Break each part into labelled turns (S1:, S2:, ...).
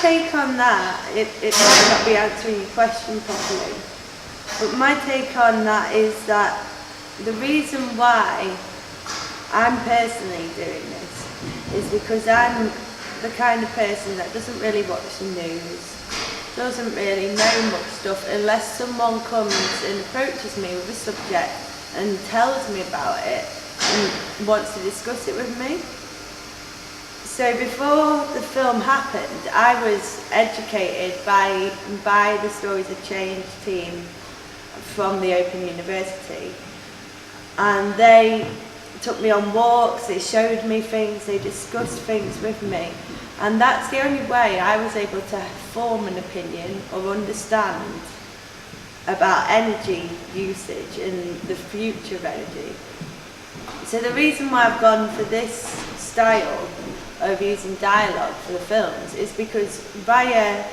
S1: take on that, it might not be answering your question properly, but my take on that is that the reason why I'm personally doing this is because I'm the kind of person that doesn't really watch the news, doesn't really know much stuff unless someone comes and approaches me with a subject and tells me about it and wants to discuss it with me. So before the film happened, I was educated by the Stories of Change team from the Open University, and they took me on walks, they showed me things, they discussed things with me, and that's the only way I was able to form an opinion or understand about energy usage and the future of energy. So the reason why I've gone for this style of using dialogue for the films is because via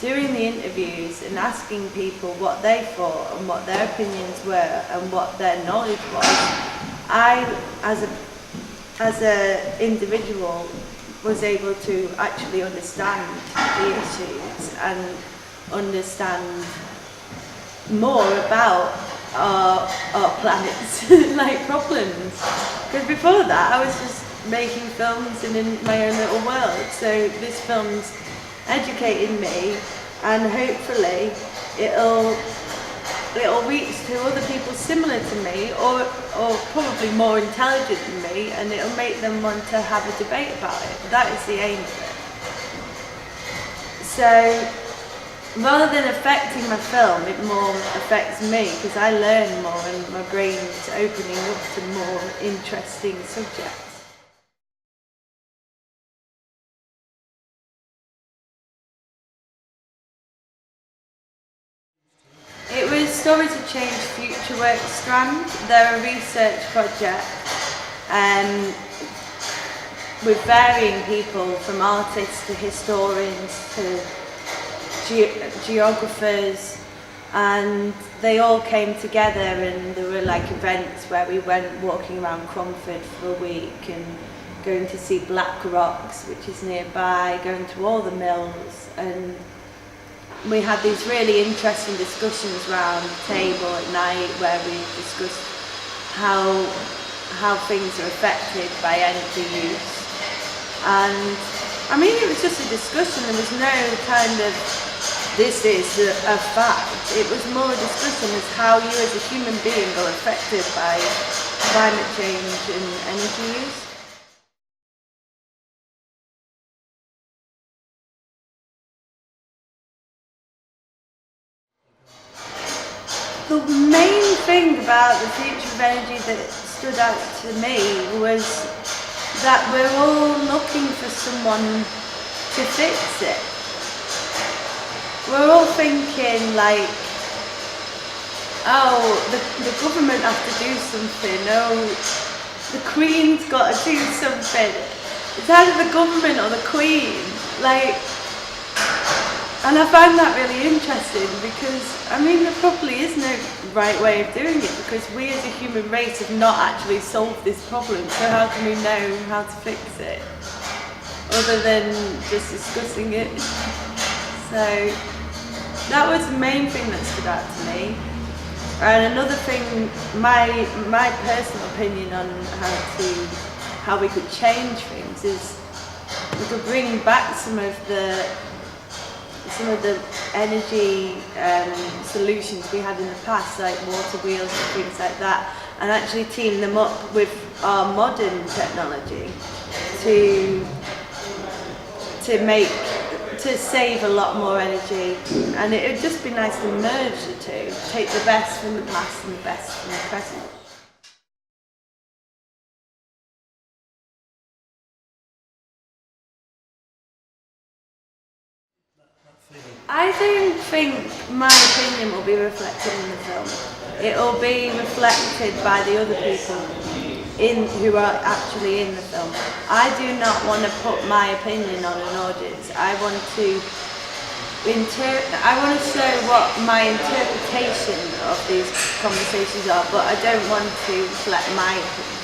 S1: doing the interviews and asking people what they thought and what their opinions were and what their knowledge was, I, as a individual, was able to actually understand the issues and understand more about our planet's like problems. Because before that, I was just making films and in my own little world. So this film's educated me, and hopefully it'll reach to other people similar to me, or probably more intelligent than me, and it'll make them want to have a debate about it. That is the aim of it. So rather than affecting my film, it more affects me because I learn more and my brain's opening up to more interesting subjects. It was Stories of Change Future Work Strand. They're a research project with varying people, from artists to historians to geographers, and they all came together, and there were like events where we went walking around Cromford for a week and going to see Black Rocks, which is nearby, going to all the mills, and we had these really interesting discussions around the table at night where we discussed how things are affected by energy use. And I mean, it was just a discussion. There was no kind of this is a fact. It was more a discussion as how you as a human being are affected by climate change and energy use. The main thing about the future of energy that stood out to me was that we're all looking for someone to fix it. We're all thinking like, oh, the government have to do something, oh, the Queen's got to do something. It's either the government or the Queen, like. And I find that really interesting because, I mean, there probably is no right way of doing it because we as a human race have not actually solved this problem, so how can we know how to fix it other than just discussing it? So that was the main thing that stood out to me. And another thing, my personal opinion on how we could change things is we could bring back some of the energy solutions we had in the past, like water wheels and things like that, and actually team them up with our modern technology to save a lot more energy. And it would just be nice to merge the two, take the best from the past and the best from the present. I don't think my opinion will be reflected in the film. It will be reflected by the other people who are actually in the film. I do not want to put my opinion on an audience. I want to show what my interpretation of these conversations are, but I don't want to reflect my opinion.